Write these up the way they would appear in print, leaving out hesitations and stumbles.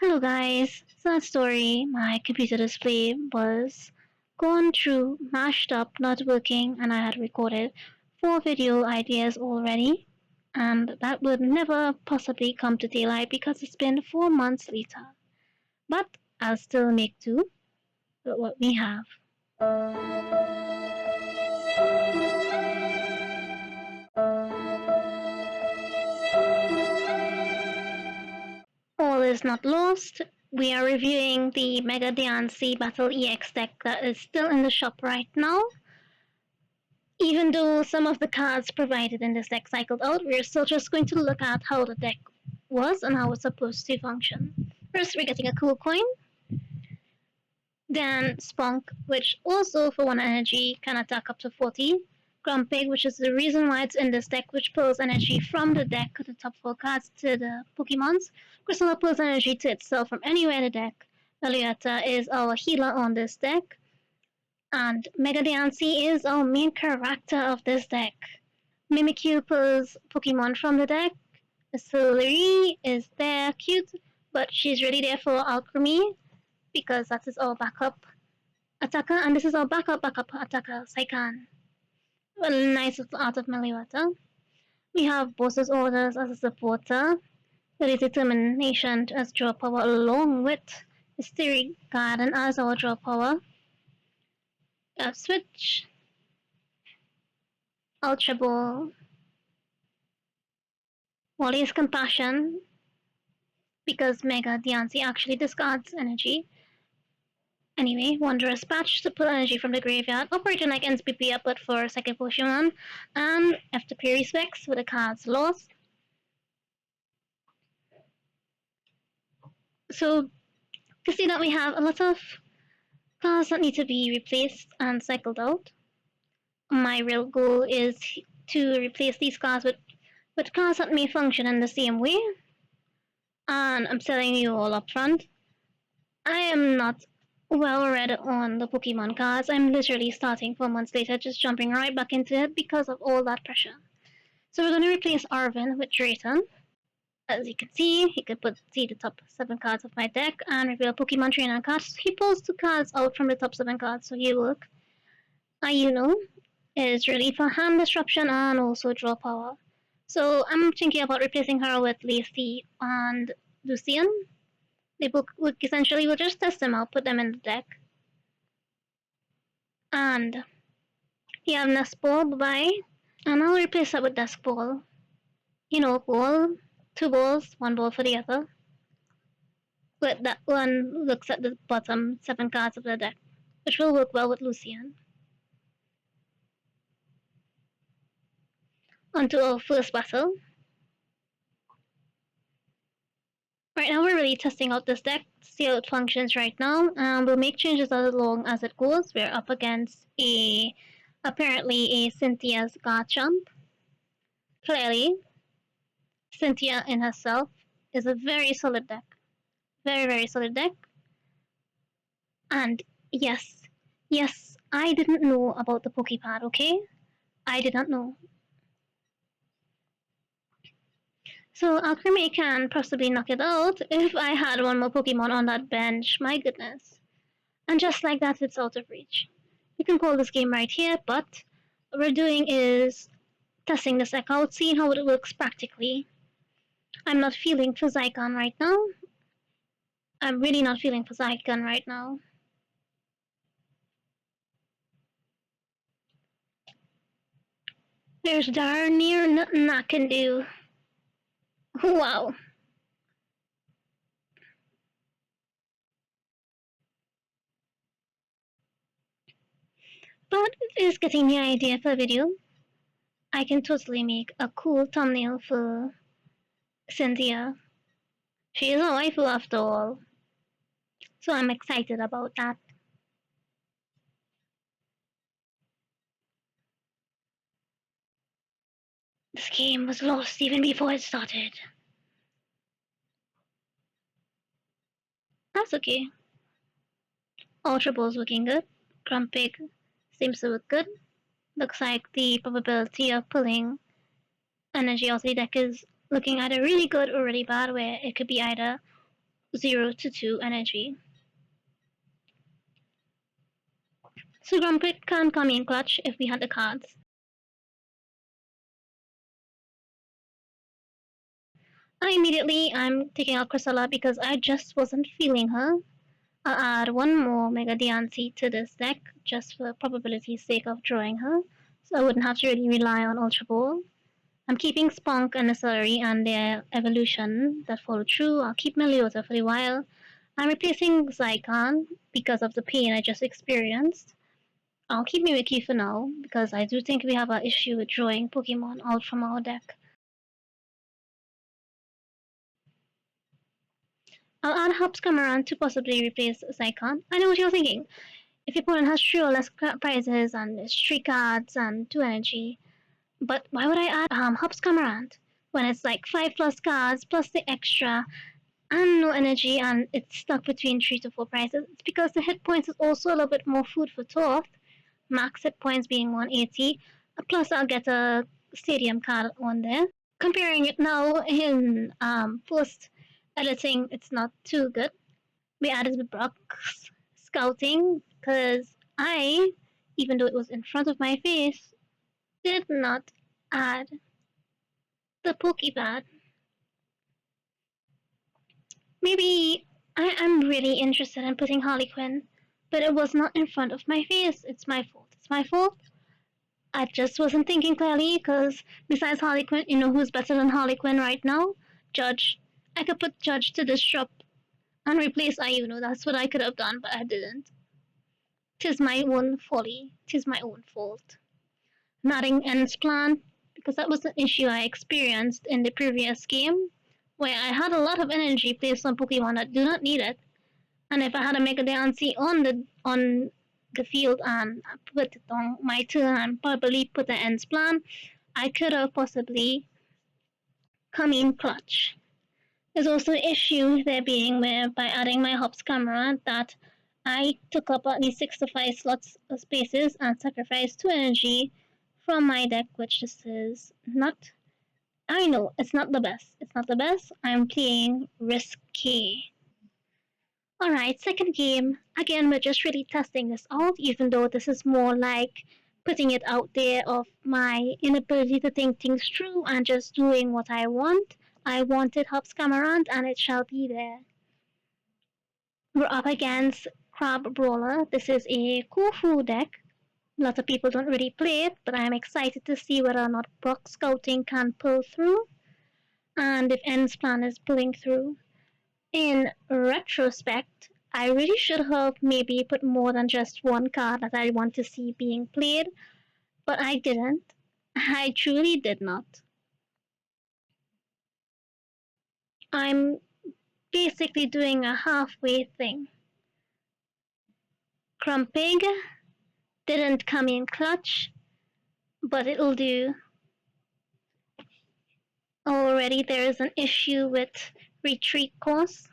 Hello guys, sad story. My computer display was gone through, mashed up, not working, and I had recorded 4 video ideas already, and that would never possibly come to daylight because it's been 4 months later. But I'll still make do with what we have. All is not lost. We are reviewing the Mega Diancie Battle EX deck that is still in the shop right now. Even though some of the cards provided in this deck cycled out, we're still just going to look at how the deck was and how it's supposed to function. First, we're getting a cool coin, then Spunk, which also for 1 energy can attack up to 40. Grumpig, which is the reason why it's in this deck, which pulls energy from the deck, the top 4 cards, to the Pokemons. Crystal pulls energy to itself from anywhere in the deck. Elietta is our healer on this deck. And Mega Diancie is our main character of this deck. Mimikyu pulls Pokemon from the deck. Celery is there, cute, but she's really there for Alchemy because that is our backup attacker, and this is our backup attacker, Saikan. Well, nice out of Meliwata. We have Boss's Orders as a supporter, the Determination as draw power along with Hysteric Garden as our draw power. Switch, Ultra Ball, Wally's Compassion, because Mega Diancie actually discards energy. Anyway, Wondrous Patch to pull energy from the graveyard, operating like NSPP output for second Pokemon, and after Piri Specs for the cards lost. So, to see that we have a lot of cards that need to be replaced and cycled out. My real goal is to replace these cards with cards that may function in the same way. And I'm telling you all up front, I am not well read on the Pokemon cards. I'm literally starting 4 months later, just jumping right back into it because of all that pressure. So we're going to replace Arvin with Drayton. As you can see, he could see the top 7 cards of my deck and reveal Pokemon Trainer cards. He pulls 2 cards out from the top 7 cards, so he will. Ayuno is really for hand disruption and also draw power. So I'm thinking about replacing her with Lacey and Lucian. They would essentially will just test them out, put them in the deck. And you have Nest Ball, bye-bye. And I'll replace that with Desk Ball. You know, ball. 2 balls, 1 ball for the other. But that one looks at the bottom 7 cards of the deck, which will work well with Lucian. On to our first battle. Right now we're really testing out this deck to see how it functions right now, and we'll make changes as long as it goes. We're up against apparently a Cynthia's Garchomp. Clearly, Cynthia in herself is a very solid deck. Very, very solid deck. And yes, I didn't know about the Pokepad, okay? I did not know. So Alchemy can possibly knock it out if I had one more Pokemon on that bench, my goodness. And just like that, it's out of reach. You can call this game right here, but what we're doing is testing this deck out, seeing how it works practically. I'm not feeling for Zygon right now. I'm really not feeling for Zygon right now. There's darn near nothing I can do. Wow. But it is getting the idea for a video. I can totally make a cool thumbnail for Cynthia. She is a waifu after all. So I'm excited about that. This game was lost even before it started. That's okay. Ultra Ball's looking good. Grumpig seems to look good. Looks like the probability of pulling energy out of the deck is looking either really good or really bad, where it could be either 0 to 2 energy. So Grumpig can come in clutch if we had the cards. I'm taking out Chrysala because I just wasn't feeling her. I'll add one more Mega Diancie to this deck just for probability's sake of drawing her, so I wouldn't have to really rely on Ultra Ball. I'm keeping Spunk and Necessary and their evolution that follow through. I'll keep Meliota for a while. I'm replacing Zygon because of the pain I just experienced. I'll keep Mimikyu for now because I do think we have an issue with drawing Pokemon out from our deck. I'll add Hops Cameron to possibly replace Zygon. I know what you're thinking. If your opponent has 3 or less prizes and there's 3 cards and 2 energy, but why would I add Hops Cameron when it's like 5 plus cards plus the extra and no energy and it's stuck between 3 to 4 prizes? It's because the hit points is also a little bit more food for thought. Max hit points being 180, plus I'll get a stadium card on there. Comparing it now in post editing, it's not too good. We added the Brock's scouting because I, even though it was in front of my face, did not add the Pokepad. Maybe I am really interested in putting Harlequin, but it was not in front of my face. It's my fault. It's my fault. I just wasn't thinking clearly because besides Harlequin, you know who's better than Harlequin right now? Judge. I could put Judge to this shop and replace Ayuno. That's what I could have done, but I didn't. Tis my own folly. Tis my own fault. Nothing ends plan because that was the issue I experienced in the previous game where I had a lot of energy placed on Pokemon that do not need it. And if I had a Mega Diancie on the field and I put it on my turn and probably put the ends plan, I could have possibly come in clutch. There's also an issue there being where by adding my hops camera that I took up at least 6 to 5 slots of spaces and sacrificed 2 energy from my deck, which this is not. I know it's not the best. It's not the best. I'm playing risky. Alright, second game. Again, we're just really testing this out, even though this is more like putting it out there of my inability to think things through and just doing what I want. I wanted Hops Camarant and it shall be there. We're up against Crab Brawler. This is a Kofu deck. A lot of people don't really play it, but I'm excited to see whether or not Brock Scouting can pull through and if End's plan is pulling through. In retrospect, I really should have maybe put more than just one card that I want to see being played, but I didn't. I truly did not. I'm basically doing a halfway thing. Grumpig didn't come in clutch, but it'll do. Already there is an issue with retreat cost.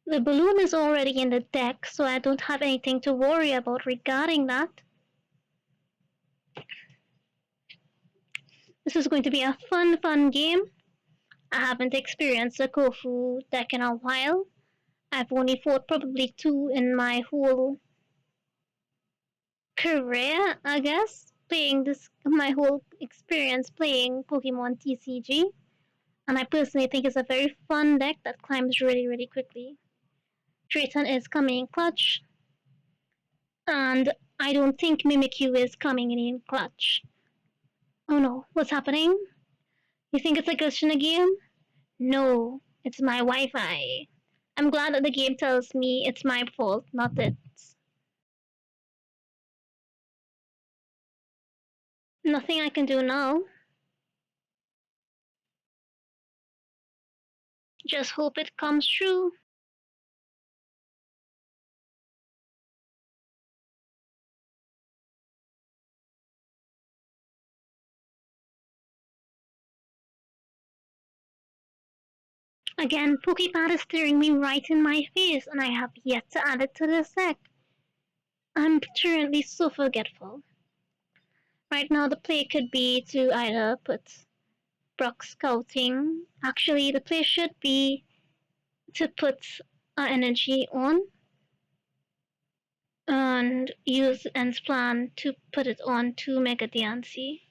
The balloon is already in the deck, so I don't have anything to worry about regarding that. This is going to be a fun game. I haven't experienced a Kofu deck in a while. I've only fought probably 2 in my whole career, I guess, playing this, my whole experience playing Pokemon TCG. And I personally think it's a very fun deck that climbs really quickly. Drayton is coming in clutch, and I don't think Mimikyu is coming in clutch. Oh no, what's happening? You think it's a glitch in the game? No, it's my Wi-Fi. I'm glad that the game tells me it's my fault, not its. Nothing I can do now. Just hope it comes true. Again, Pokepad is staring me right in my face, and I have yet to add it to this deck. I'm currently so forgetful. Right now, the play could be to either put Brock Scouting. Actually, the play should be to put our energy on and use End's plan to put it on to Mega Diancie.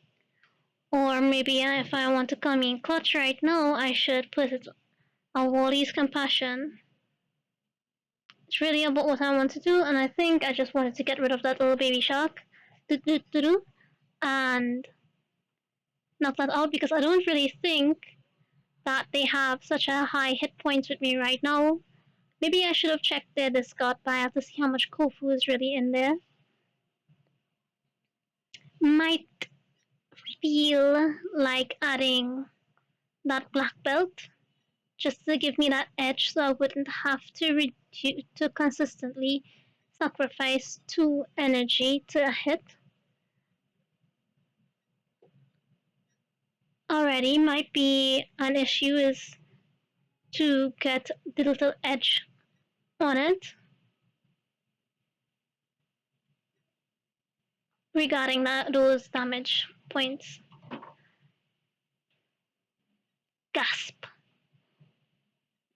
Or maybe if I want to come in clutch right now, I should put it on Wally's Compassion. It's really about what I want to do, and I think I just wanted to get rid of that little baby shark and knock that out because I don't really think that they have such a high hit points with me right now. Maybe I should have checked their discard pile to see how much Kofu is really in there. Might feel like adding that black belt just to give me that edge so I wouldn't have to consistently sacrifice 2 energy to a hit. Already might be an issue is to get the little edge on it regarding those damage points. Gasp!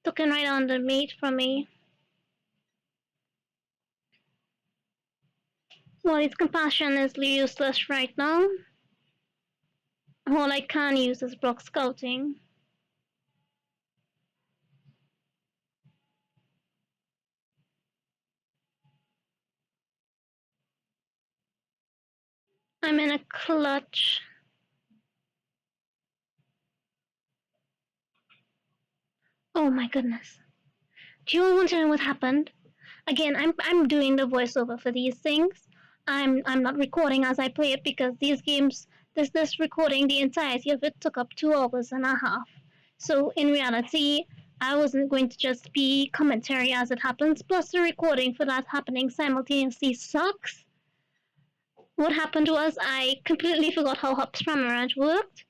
Took it right on the meat from me. Well, its compassion is useless right now. All I can use is block scouting. I'm in a clutch. Oh my goodness. Do you all want to know what happened? Again, I'm doing the voiceover for these things. I'm not recording as I play it because these games this recording the entirety of it took up 2 hours and a half. So in reality, I wasn't going to just be commentary as it happens, plus the recording for that happening simultaneously sucks. What happened was I completely forgot how Hops Pramarant worked,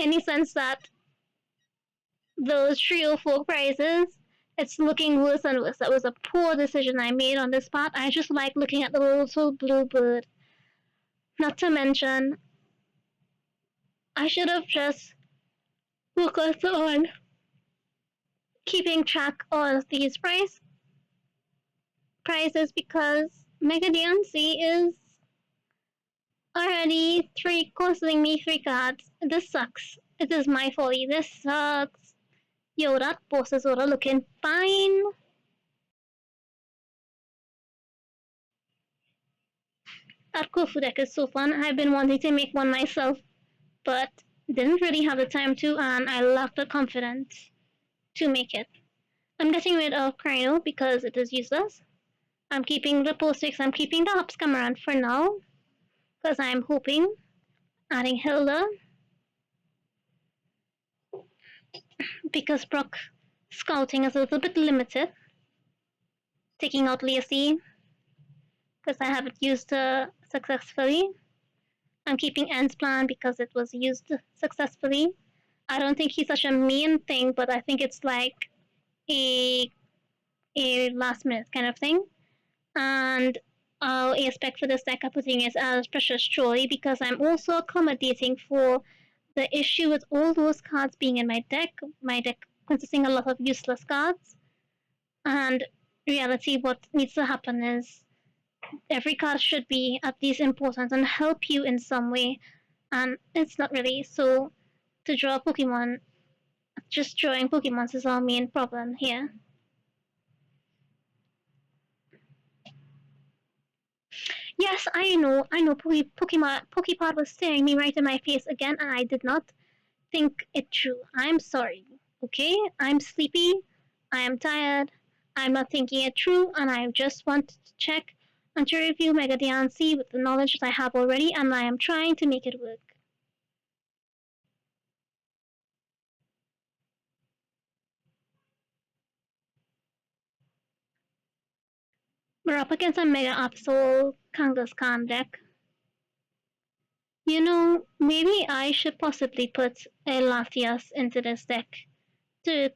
in the sense that those 3 or 4 prizes, it's looking worse and worse. That was a poor decision I made on this part. I just like looking at the little blue bird. Not to mention, I should have just focused on keeping track of these prizes because Mega Diancie is already costing me 3 cards. This sucks. It is my folly. This sucks. Yo, that boss is order looking fine. That Kofu deck is so fun. I've been wanting to make one myself, but didn't really have the time to, and I lacked the confidence to make it. I'm getting rid of Cryo because it is useless. I'm keeping the Postfix, I'm keeping the Hops Cameron for now, because I'm hoping adding Hilda, because Brock scouting is a little bit limited. Taking out Lacey, because I haven't used her successfully. I'm keeping End's plan because it was used successfully. I don't think he's such a main thing, but I think it's like a last minute kind of thing. And our aspect for this deck I'm putting is as Precious Trolley because I'm also accommodating for the issue with all those cards being in my deck consisting a lot of useless cards. And reality, what needs to happen is every card should be at least important and help you in some way. And it's not really. So to draw Pokemon, just drawing Pokemons is our main problem here. Yes, I know. Pokepod was staring me right in my face again, and I did not think it through. I'm sorry. Okay, I'm sleepy. I am tired. I'm not thinking it through, and I just want to check and to review Mega Diancie with the knowledge that I have already, and I am trying to make it work. We're up against a Mega Absol Kanguskhan deck. You know, maybe I should possibly put a Latias into this deck to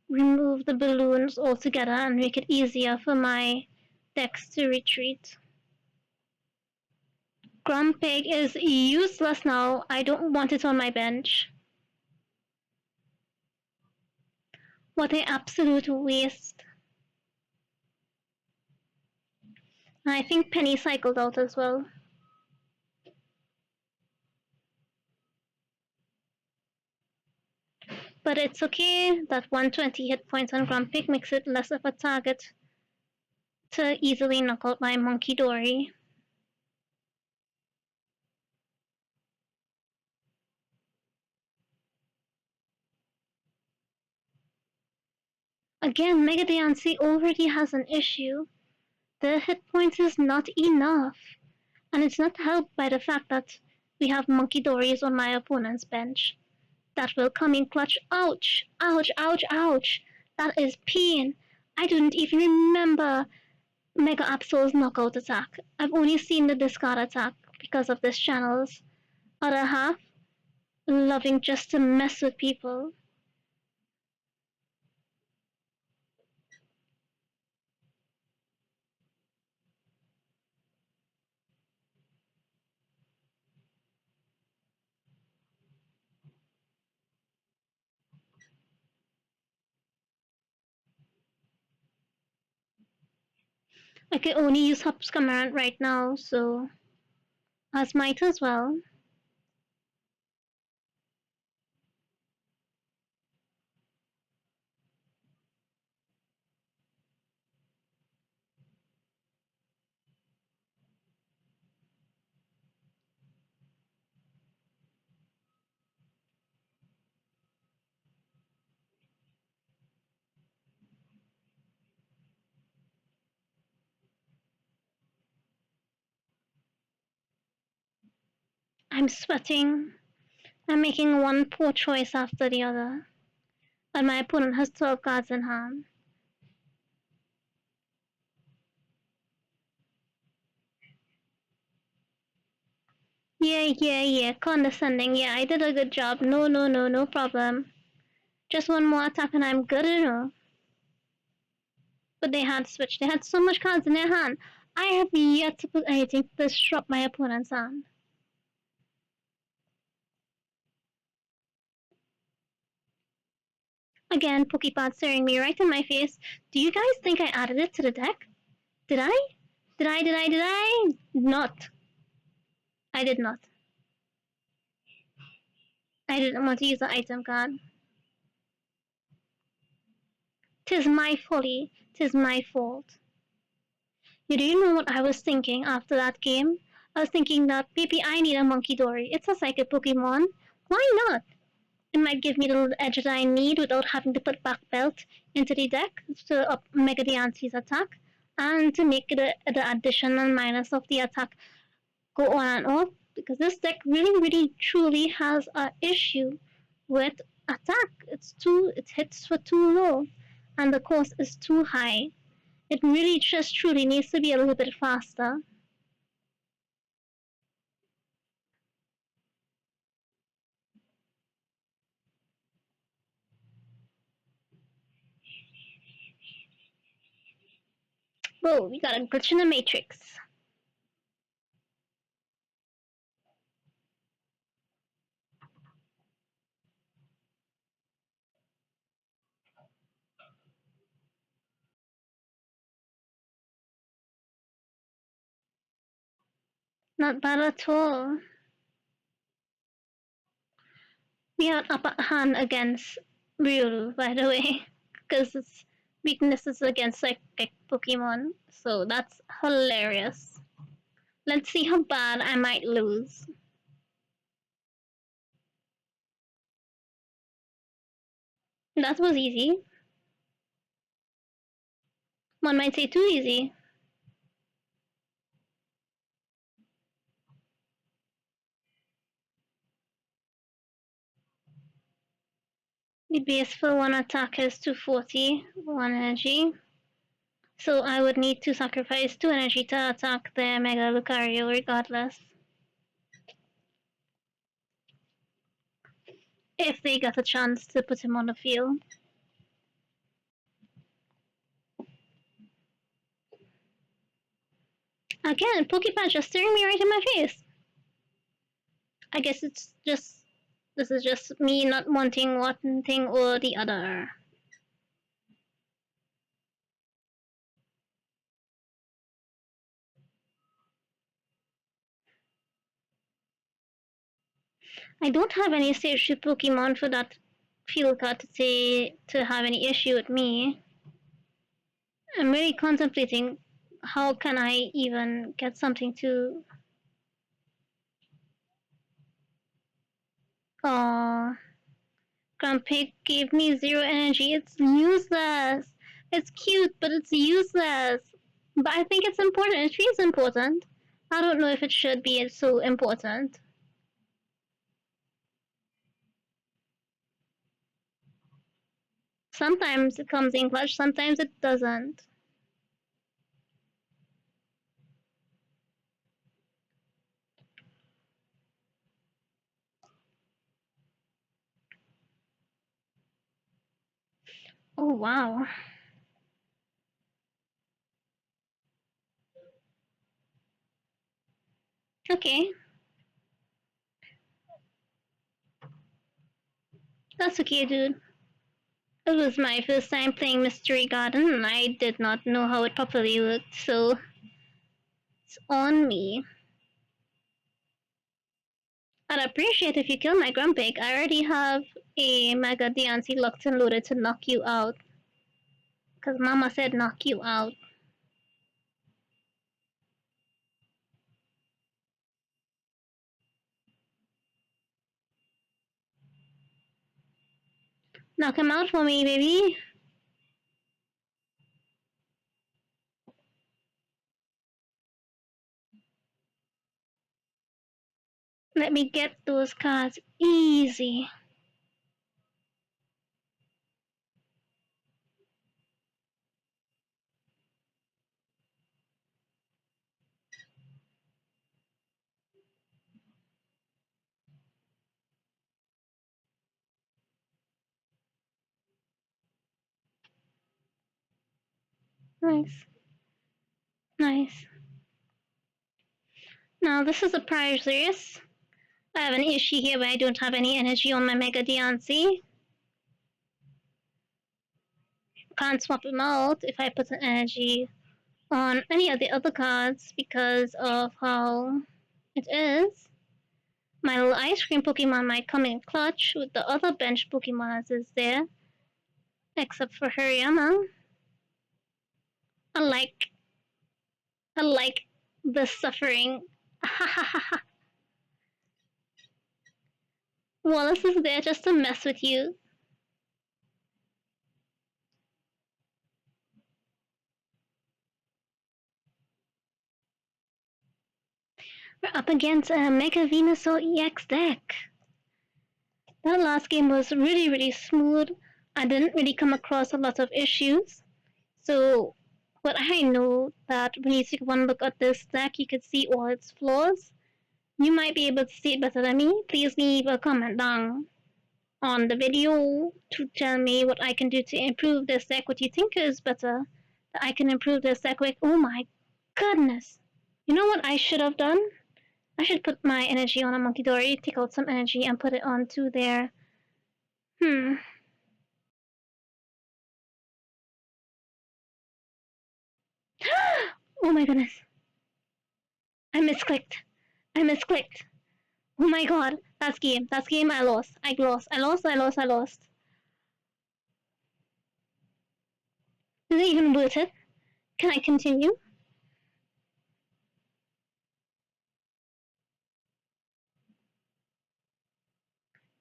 remove the balloons altogether and make it easier for my decks to retreat. Grumpig is useless now. I don't want it on my bench. What an absolute waste. I think Penny cycled out as well. But it's okay, that 120 hit points on Grumpig makes it less of a target to easily knock out my Monkey Dory. Again, Mega Diancie already has an issue. The hit points is not enough. And it's not helped by the fact that we have Monkey Dories on my opponent's bench. That will come in clutch. Ouch! Ouch! Ouch! Ouch! That is pain. I didn't even remember Mega Absol's knockout attack. I've only seen the discard attack because of this channel's other half, loving just to mess with people. I can only use Hop's command right now, so as might as well. I'm sweating. I'm making one poor choice after the other. And my opponent has 12 cards in hand. Yeah, condescending. Yeah, I did a good job. No problem. Just one more attack and I'm good enough. But they had switched. They had so much cards in their hand. I have yet to put anything to disrupt my opponent's hand. Again, Pokepod staring me right in my face. Do you guys think I added it to the deck? Did I? Did I? Not. I did not. I didn't want to use the item card. Tis my folly. Tis my fault. You do you know what I was thinking after that game? I was thinking that maybe I need a Monkey Dory. It's a psychic Pokemon. Why not? It might give me the little edge that I need without having to put back belt into the deck to up Mega Diancie's attack and to make the addition and minus of the attack go on and off. Because this deck really truly has an issue with attack. It hits for too low and the cost is too high. It really just truly needs to be a little bit faster. Whoa, we got a glitch in the matrix. Not bad at all. We have an upper hand against Ryuru, by the way, because its weakness is against psychic Pokemon, so that's hilarious. Let's see how bad I might lose. That was easy. One might say too easy. The base for one attack is 240, 1 energy. So I would need to sacrifice 2 energy to attack the Mega Lucario regardless. If they got a chance to put him on the field. Again, Pokemon just staring me right in my face. I guess this is just me not wanting one thing or the other. I don't have any stage 2 Pokemon for that field card to have any issue with me. I'm really contemplating how can I even get something to. Oh, Grumpig gave me 0 energy. It's useless. It's cute, but it's useless. But I think it's important. It feels important. I don't know if it should be so important. Sometimes it comes in clutch, sometimes it doesn't. Oh, wow. Okay. That's okay, dude. It was my first time playing Mystery Garden and I did not know how it properly worked, so it's on me. I'd appreciate if you kill my Grumpig. I already have a Mega Diancie locked and loaded to knock you out. Because Mama said knock you out. Knock him out for me, baby. Let me get those cards easy. Nice. Nice. Now this is a prize race. I have an issue here where I don't have any energy on my Mega Diancie. Can't swap him out if I put an energy on any of the other cards because of how it is. My little ice cream Pokemon might come in clutch with the other bench Pokemon as is there, except for Hariyama. I like, I like the suffering. Wallace is there just to mess with you. We're up against a Mega Venasaur EX deck. That last game was really, really smooth. I didn't really come across a lot of issues. So, but I know that when you take one look at this deck, you could see all its flaws. You might be able to see it better than me. Please leave a comment down on the video to tell me what I can do to improve this deck, what you think is better that I can improve this deck with. Oh my goodness. You know what I should have done? I should put my energy on a Monkey Dory, take out some energy and put it onto there. Oh my goodness. I misclicked. I misclicked. Oh my god. That's game. That's game. I lost. I lost. I lost. I lost. I lost. Is it even worth it? Can I continue?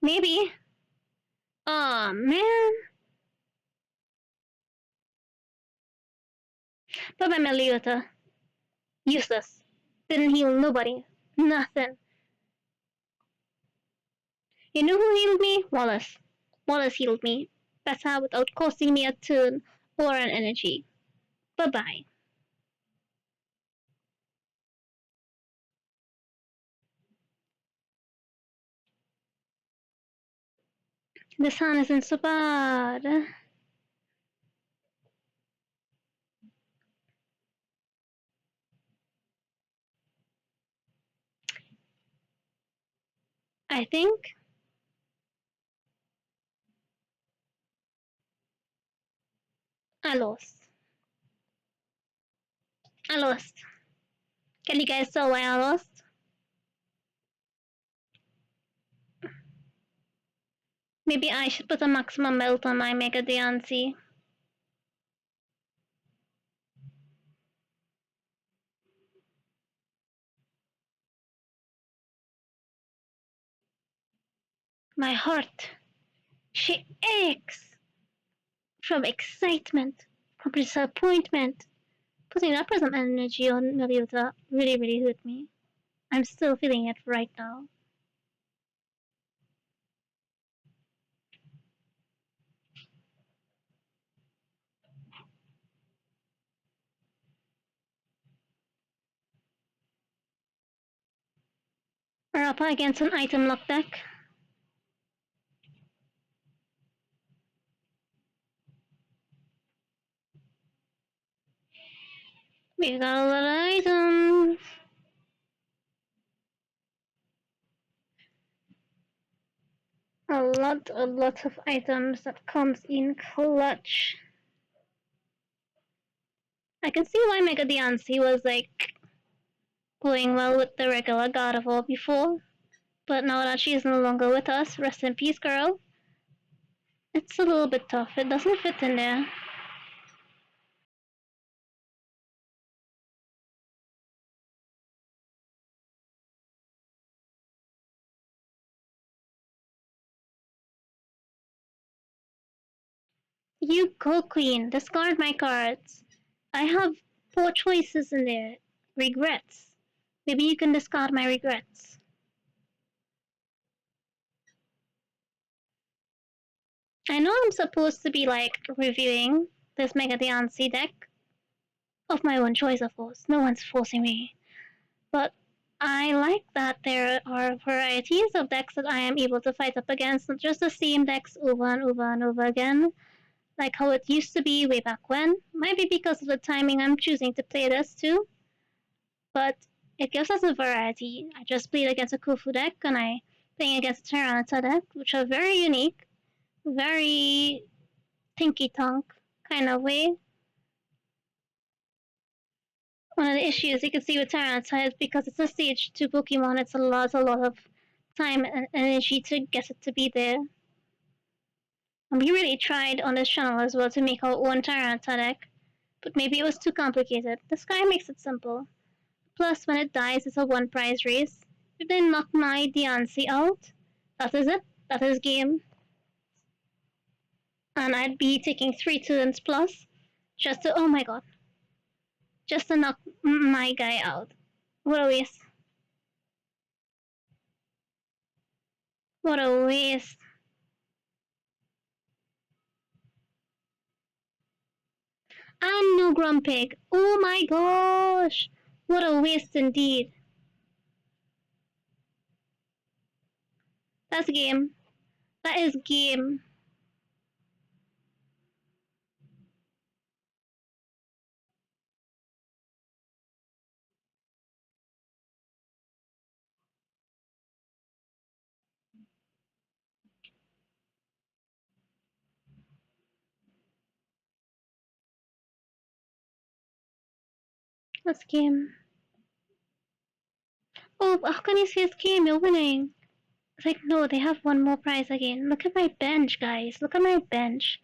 Maybe. Aw, man. Bye bye, Meliota. Useless. Didn't heal nobody. Nothing. You know who healed me? Wallace. Wallace healed me. Better without costing me a turn or an energy. Bye bye. The sun isn't so bad. I think I lost. I lost. Can you guys tell why I lost? Maybe I should put a maximum melt on my Mega Diancie. My heart, she aches from excitement, from disappointment. Putting that present energy on Melioda really, really hurt me. I'm still feeling it right now. We're up against an item lock deck. We got a lot of items. A lot of items that comes in clutch. I can see why Mega Diancie was like going well with the regular God of War before, but now that she's no longer with us, rest in peace, girl. It's a little bit tough. It doesn't fit in there. You go, Queen. Discard my cards. I have poor choices in there. Regrets. Maybe you can discard my regrets. I know I'm supposed to be like reviewing this Mega Diancie deck of my own choice, of course. No one's forcing me. But I like that there are varieties of decks that I am able to fight up against, not just the same decks over and over and over again, like how it used to be way back when. Might be because of the timing I'm choosing to play this too, but it gives us a variety. I just played against a Kofu deck and I playing against a Tyranitar deck, which are very unique, very tinky tonk kind of way. One of the issues you can see with Tyranitar is because it's a stage 2 Pokemon, it's a lot of time and energy to get it to be there. And we really tried on this channel as well to make our own Tyranitar deck, but maybe it was too complicated. This guy makes it simple. Plus, when it dies, it's a one prize race. If they knock my Diancie out, that is it. That is game. And I'd be taking 3 turns plus just to, oh my god, just to knock my guy out. What a waste. What a waste. And no Grumpig. Oh my gosh. What a waste indeed. That's game. That is game. That's game. Oh, how can you say it's game? You're winning. It's like, no, they have one more prize again. Look at my bench, guys. Look at my bench.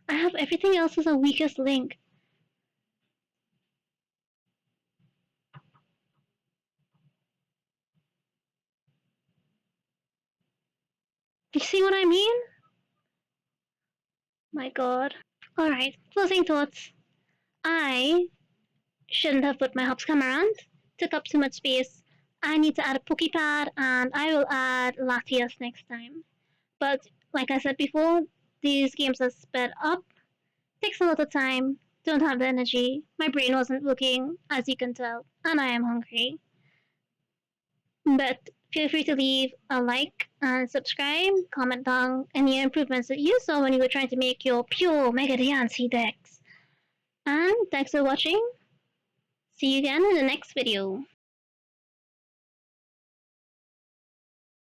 I have everything else as a weakest link. You see what I mean? My god. Alright, closing thoughts. I shouldn't have put my hops Camarant. Took up too much space. I need to add a Pokepad, and I will add Latias next time. But like I said before, these games are sped up. Takes a lot of time. Don't have the energy. My brain wasn't working, as you can tell, and I am hungry. But feel free to leave a like and subscribe. Comment down any improvements that you saw when you were trying to make your pure Mega Diancie decks. And thanks for watching. See you again in the next video.